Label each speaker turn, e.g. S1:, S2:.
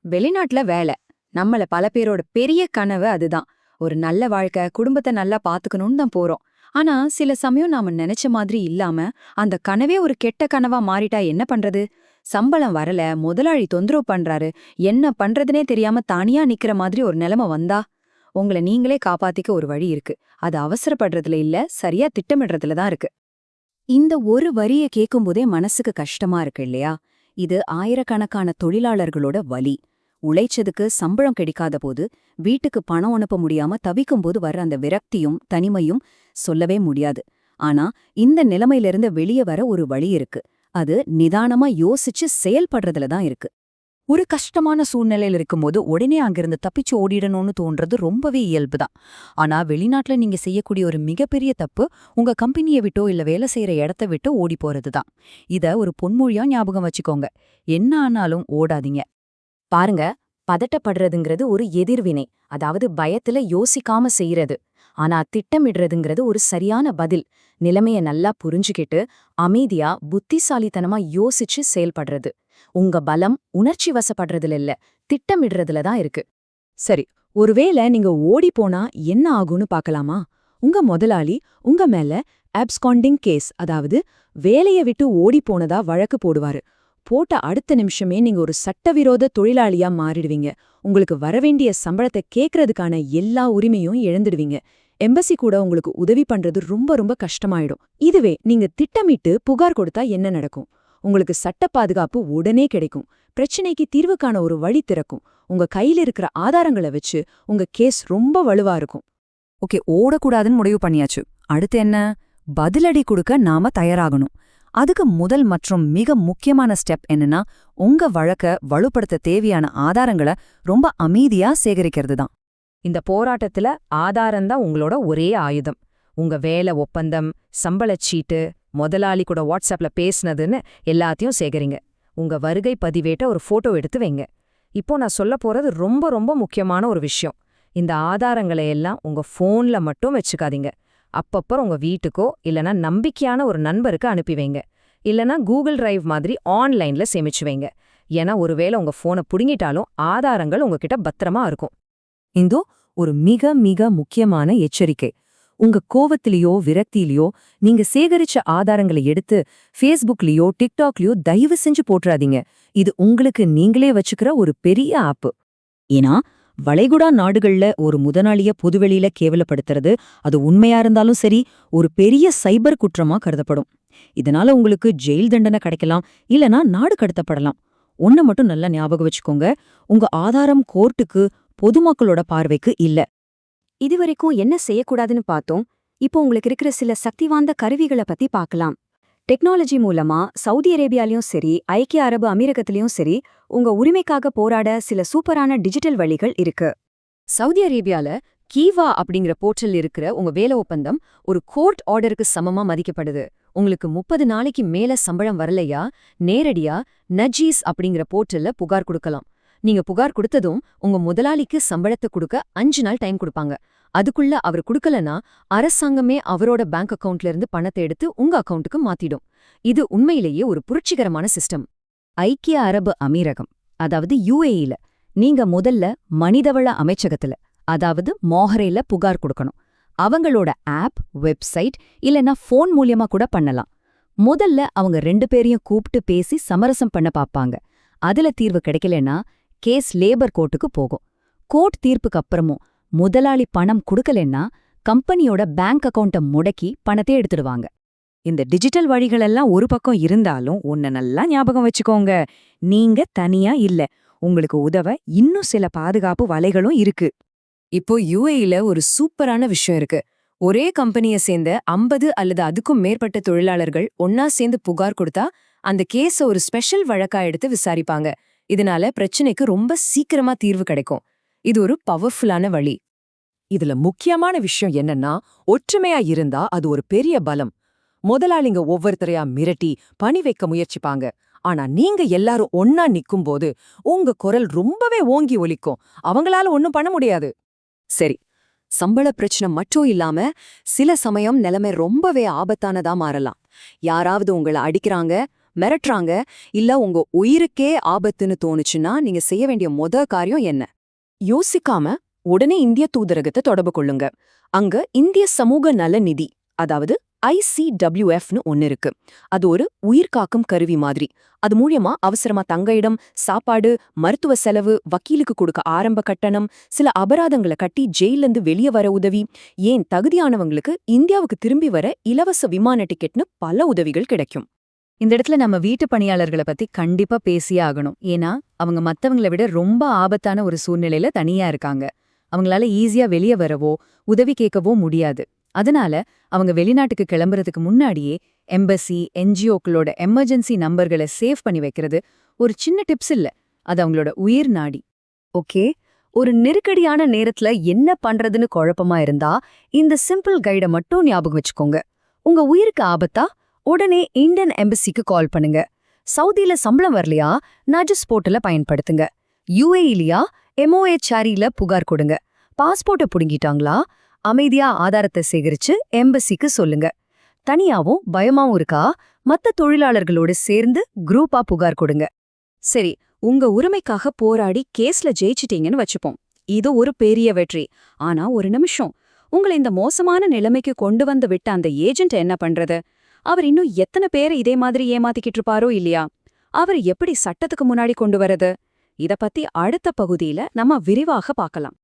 S1: வெளிநாட்டுல வேலை. நம்மள பல பேரோட பெரிய கனவு அதுதான். ஒரு நல்ல வாழ்க்கை, குடும்பத்தை நல்லா பாத்துக்கணும்னு தான் போறோம். ஆனா சில சமயம் நாம நினைச்ச மாதிரி இல்லாம, அந்த கனவே ஒரு கெட்ட கனவா மாறிட்டா என்ன பண்றது? சம்பளம் வரல, முதலாளி தொந்தரவு பண்றாரு, என்ன பண்றதுனே தெரியாம தனியா நிக்கிற மாதிரி ஒரு நிலைமை வந்தா, உங்களை நீங்களே காப்பாத்திக்க ஒரு வழி இருக்கு. அது அவசரப்படுறதுல இல்ல, சரியா திட்டமிடுறதுல தான் இருக்கு. இந்த ஒரு வரிய கேட்கும்போதே மனசுக்கு கஷ்டமா இருக்கு இல்லையா? இது ஆயிரக்கணக்கான தொழிலாளர்களோட வலி. உழைச்சதுக்கு சம்பளம் கிடைக்காத போது, வீட்டுக்கு பணம் அனுப்ப முடியாம தவிக்கும்போது வர்ற அந்த விரக்தியும் தனிமையும் சொல்லவே முடியாது. ஆனா இந்த நிலைமையிலிருந்து வெளியே வர ஒரு வழி இருக்கு. அது நிதானமா யோசிச்சு செயல்படுறதுல தான் இருக்கு. ஒரு கஷ்டமான சூழ்நிலையில இருக்கும்போது உடனே அங்கிருந்து தப்பிச்சு ஓடிடணும்னு தோன்றது ரொம்பவே இயல்புதான். ஆனா வெளிநாட்டுல நீங்க செய்யக்கூடிய ஒரு மிகப்பெரிய தப்பு உங்க கம்பெனியை விட்டோ இல்ல வேலை செய்யற இடத்த விட்டோ ஓடி போறதுதான். இத ஒரு பொன்மொழியா ஞாபகம் வச்சுக்கோங்க. என்ன ஆனாலும் ஓடாதீங்க. பாருங்க, பதட்டப்படுறதுங்கிறது ஒரு எதிர்வினை. அதாவது பயத்துல யோசிக்காம செய்யறது. ஆனா திட்டமிடுறதுங்கிறது ஒரு சரியான பதில். நிலைமைய நல்லா புரிஞ்சுக்கிட்டு அமைதியா புத்திசாலித்தனமா யோசிச்சு செயல்படுறது. உங்க பலம் உணர்ச்சி வசப்படுறதுல இல்ல, திட்டமிடுறதுல தான் இருக்கு. சரி, ஒருவேளை நீங்க ஓடி போனா என்ன ஆகும்னு பார்க்கலாமா? உங்க முதலாளி உங்க மேல அப்ஸ்காண்டிங் கேஸ், அதாவது வேலைய விட்டு ஓடி போனதா வழக்கு போடுவாரு. போட்ட அடுத்த நிமிஷமே நீங்க ஒரு சட்டவிரோத தொழிலாளியா மாறிடுவீங்க. உங்களுக்கு வரவேண்டிய சம்பளத்தை கேட்கறதுக்கான எல்லா உரிமையும் இழந்துடுவீங்க. எம்பசி கூட உங்களுக்கு உதவி பண்றது ரொம்ப ரொம்ப கஷ்டமாயிடும். இதுவே நீங்க திட்டமிட்டு புகார் கொடுத்தா என்ன நடக்கும்? உங்களுக்கு சட்ட பாதுகாப்பு உடனே கிடைக்கும். பிரச்சனைக்கு தீர்வு காண ஒரு வழி திறக்கும். உங்க கையில இருக்கிற ஆதாரங்களை வச்சு உங்க கேஸ் ரொம்ப வலுவா இருக்கும். ஓகே, ஓடக்கூடாதுன்னு முடிவு பண்ணியாச்சு. அடுத்து என்ன? பதிலடி கொடுக்க நாம தயாராகணும். அதுக்கு முதல் மற்றும் மிக முக்கியமான ஸ்டெப் என்னன்னா, உங்க வழக்க வலுப்படுத்த தேவையான ஆதாரங்களை ரொம்ப அமைதியா சேகரிக்கிறது தான். இந்த போராட்டத்துல ஆதாரம்தான் உங்களோட ஒரே ஆயுதம். உங்க வேலை ஒப்பந்தம், சம்பளச்சீட்டு, முதலாளி கூட வாட்ஸ்அப்ல பேசுனதுன்னு எல்லாத்தையும் சேகரிங்க. உங்க வருகை பதிவேட்ட ஒரு போட்டோ எடுத்து வைங்க. இப்போ நான் சொல்ல போறது ரொம்ப ரொம்ப முக்கியமான ஒரு விஷயம். இந்த ஆதாரங்களை எல்லாம் உங்க போன்ல மட்டும் வச்சுக்காதீங்க. அப்பப்போ உங்க வீட்டுக்கோ இல்லனா நம்பிக்கையான ஒரு நண்பருக்கு அனுப்பி வைங்க. இல்லனா கூகுள் டிரைவ் மாதிரி ஆன்லைன்ல சேமிச்சு வைங்க. ஏன்னா ஒருவேளை உங்க போனை புடுங்கிட்டாலும் ஆதாரங்கள் உங்ககிட்ட பத்திரமா இருக்கும். இந்தோ ஒரு மிக மிக முக்கியமான எச்சரிக்கை. உங்க கோவத்திலேயோ விரக்தியிலையோ நீங்க சேகரிச்ச ஆதாரங்களை எடுத்து ஃபேஸ்புக்லயோ டிக்டாக்லயோ தயவு செஞ்சு போட்டுறாதீங்க. இது உங்களுக்கு நீங்களே வச்சுக்கிற ஒரு பெரிய ஆப்பு. ஏன்னா வளைகுடா நாடுகள்ல ஒரு முதலாளிய பொதுவெளியில கேவலப்படுத்துறது, அது உண்மையா இருந்தாலும் சரி, ஒரு பெரிய சைபர் குற்றமா கருதப்படும். இதனால உங்களுக்கு ஜெயில் தண்டனை கிடைக்கலாம், இல்லனா நாடு கடத்தப்படலாம். ஒன்ன மட்டும் நல்லா ஞாபகம் வச்சுக்கோங்க, உங்க ஆதாரம் கோர்ட்டுக்கு, பொதுமக்களோட பார்வைக்கு இல்ல. இதுவரைக்கும் என்ன செய்யக்கூடாதுன்னு பார்த்தோம். இப்போ உங்களுக்கு இருக்கிற சில சக்தி வாய்ந்த கருவிகளை பத்தி பார்க்கலாம். டெக்னாலஜி மூலமா சவுதி அரேபியாலையும் சரி, ஐக்கிய அரபு அமீரகத்திலயும் சரி, உங்க உரிமைக்காக போராட சில சூப்பரான டிஜிட்டல் வழிகள் இருக்கு. சவுதி அரேபியால கீவா அப்படிங்கிற போர்ட்டல் இருக்கிற உங்க வேலை ஒப்பந்தம் ஒரு கோர்ட் ஆர்டருக்கு சமமா மதிக்கப்படுது. உங்களுக்கு 30 நாளைக்கு மேல சம்பளம் வரலையா, நேரடியா நஜீஸ் அப்படிங்கிற போர்ட்டல்ல புகார் கொடுக்கலாம். நீங்க புகார் கொடுத்ததும் உங்க முதலாளிக்கு சம்பளத்தை கொடுக்க 5 நாள் டைம் கொடுப்பாங்க. அதுக்குள்ள அவர் கொடுக்கலனா அரசாங்கமே அவரோட பேங்க் அக்கவுண்ட்ல இருந்து பணத்தை எடுத்து உங்க அக்கவுண்ட்டுக்கு மாத்திடும். இது உண்மையிலேயே ஒரு புரட்சிகரமான சிஸ்டம். ஐக்கிய அரபு அமீரகம், அதாவது UAEல நீங்க முதல்ல மனிதவள அமைச்சகத்துல, அதாவது மோஹரேல புகார் கொடுக்கணும். அவங்களோட ஆப், வெப்சைட் இல்லனா ஃபோன் மூலியமா கூட பண்ணலாம். முதல்ல அவங்க 2 பேரையும் கூப்பிட்டு பேசி சமரசம் பண்ண பாப்பாங்க. அதுல தீர்வு கிடைக்கலனா கேஸ் லேபர் கோர்ட்டுக்கு போகும். கோர்ட் தீர்ப்புக்கு அப்புறமும் முதலாளி பணம் கொடுக்கலன்னா கம்பெனியோட பேங்க் அக்கவுண்ட்டை முடக்கி பணத்தை எடுத்துடுவாங்க. இந்த டிஜிட்டல் வழிகளெல்லாம் ஒரு பக்கம் இருந்தாலும் ஒன்ன நல்லா ஞாபகம் வச்சுக்கோங்க, நீங்க தனியா இல்ல. உங்களுக்கு உதவ இன்னும் சில பாதுகாப்பு வலைகளும் இருக்கு. இப்போ UAEல ஒரு சூப்பரான விஷயம் இருக்கு. ஒரே கம்பெனியை சேர்ந்த 50 அல்லது அதுக்கும் மேற்பட்ட தொழிலாளர்கள் ஒன்னா சேர்ந்து புகார் கொடுத்தா அந்த கேஸ ஒரு ஸ்பெஷல் வழக்கா எடுத்து விசாரிப்பாங்க. இதனால பிரச்சனைக்கு ரொம்ப சீக்கிரமா தீர்வு கிடைக்கும். இது ஒரு பவர்ஃபுல்லான வழி. இதுல முக்கியமான விஷயம் என்னன்னா, ஒற்றுமையா இருந்தா அது ஒரு பெரிய பலம். முதலாளிங்க ஒவ்வொருத்தரையா மிரட்டி பணி வைக்க முயற்சிப்பாங்க. ஆனா நீங்க எல்லாரும் ஒன்னா நிக்கும்போது உங்க குரல் ரொம்பவே ஓங்கி ஒலிக்கும். அவங்களால ஒன்னும் பண்ண முடியாது. சரி, சம்பள பிரச்சனை மட்டும் இல்லாம சில சமயம் நிலைமை ரொம்பவே ஆபத்தானதா மாறலாம். யாராவது உங்களை அடிக்கிறாங்க, மிரட்டுறாங்க, இல்ல உங்க உயிருக்கே ஆபத்துன்னு தோணுச்சுன்னா நீங்க செய்ய வேண்டிய காரியம் என்ன? யோசிக்காம உடனே இந்திய தூதரகத்தை தொடர்பு கொள்ளுங்க. அங்க இந்திய சமூக நல நிதி, அதாவது ICWFன்னு ஒன்னு இருக்கு. அது ஒரு உயிர்காக்கும் கருவி மாதிரி. அது மூலியமா அவசரமா தங்க இடம், சாப்பாடு, மருத்துவ செலவு, வக்கீலுக்கு கொடுக்க ஆரம்ப கட்டணம், சில அபராதங்களை கட்டி ஜெயில இருந்து வெளியே வர உதவி, ஏன் தகுதியானவங்களுக்கு இந்தியாவுக்கு திரும்பி வர இலவச விமான டிக்கெட்னு பல உதவிகள் கிடைக்கும். இந்த இடத்துல நம்ம வீட்டு பணியாளர்களை பத்தி கண்டிப்பா பேசியே ஆகணும். ஏன்னா அவங்க மத்தவங்கள விட ரொம்ப ஆபத்தான ஒரு சூழ்நிலையில தனியா இருக்காங்க. அவங்களால ஈஸியா வெளியே வரவோ உதவி கேட்கவோ முடியாது. அதனால அவங்க வெளிநாட்டுக்கு கிளம்புறதுக்கு முன்னாடியே எம்பசி, NGOக்களோட எமர்ஜென்சி நம்பர்களை சேவ் பண்ணி வைக்கிறது ஒரு சின்ன டிப்ஸ் இல்ல, அது அவங்களோட உயிர் நாடி. ஓகே, ஒரு நெருக்கடியான நேரத்துல என்ன பண்றதுன்னு குழப்பமா இருந்தா இந்த சிம்பிள் கைட மட்டும் ஞாபகம் வச்சுக்கோங்க. உங்க உயிருக்கு ஆபத்தா? உடனே இந்தியன் எம்பசிக்கு கால் பண்ணுங்க. சவுதியில சம்பளம் வரலையா? நஜஸ் போர்ட்டல பயன்படுத்துங்க. UAEலயா MOHRல புகார் கொடுங்க. பாஸ்போர்ட்டை புடுங்கிட்டாங்களா? அமைதியா ஆதாரத்தை சேகரிச்சு எம்பசிக்கு சொல்லுங்க. தனியாவும் பயமாவும் இருக்கா? மத்த தொழிலாளர்களோட சேர்ந்து குரூப்பா புகார் கொடுங்க. சரி, உங்க உரிமைக்காக போராடி கேஸ்ல ஜெயிச்சிட்டீங்கன்னு வச்சுப்போம். இது ஒரு பெரிய வெற்றி. ஆனா ஒரு நிமிஷம், உங்களை இந்த மோசமான நிலைமைக்கு கொண்டு வந்து விட்ட அந்த ஏஜென்ட் என்ன பண்றது? அவர் இன்னும் எத்தனை பேரை இதே மாதிரி ஏமாத்திக்கிட்டு இருப்பாரோ இல்லையா? அவர் எப்படி சட்டத்துக்கு முன்னாடி கொண்டு வரது? இத பத்தி அடுத்த பகுதியில நம்ம விரிவாக பார்க்கலாம்.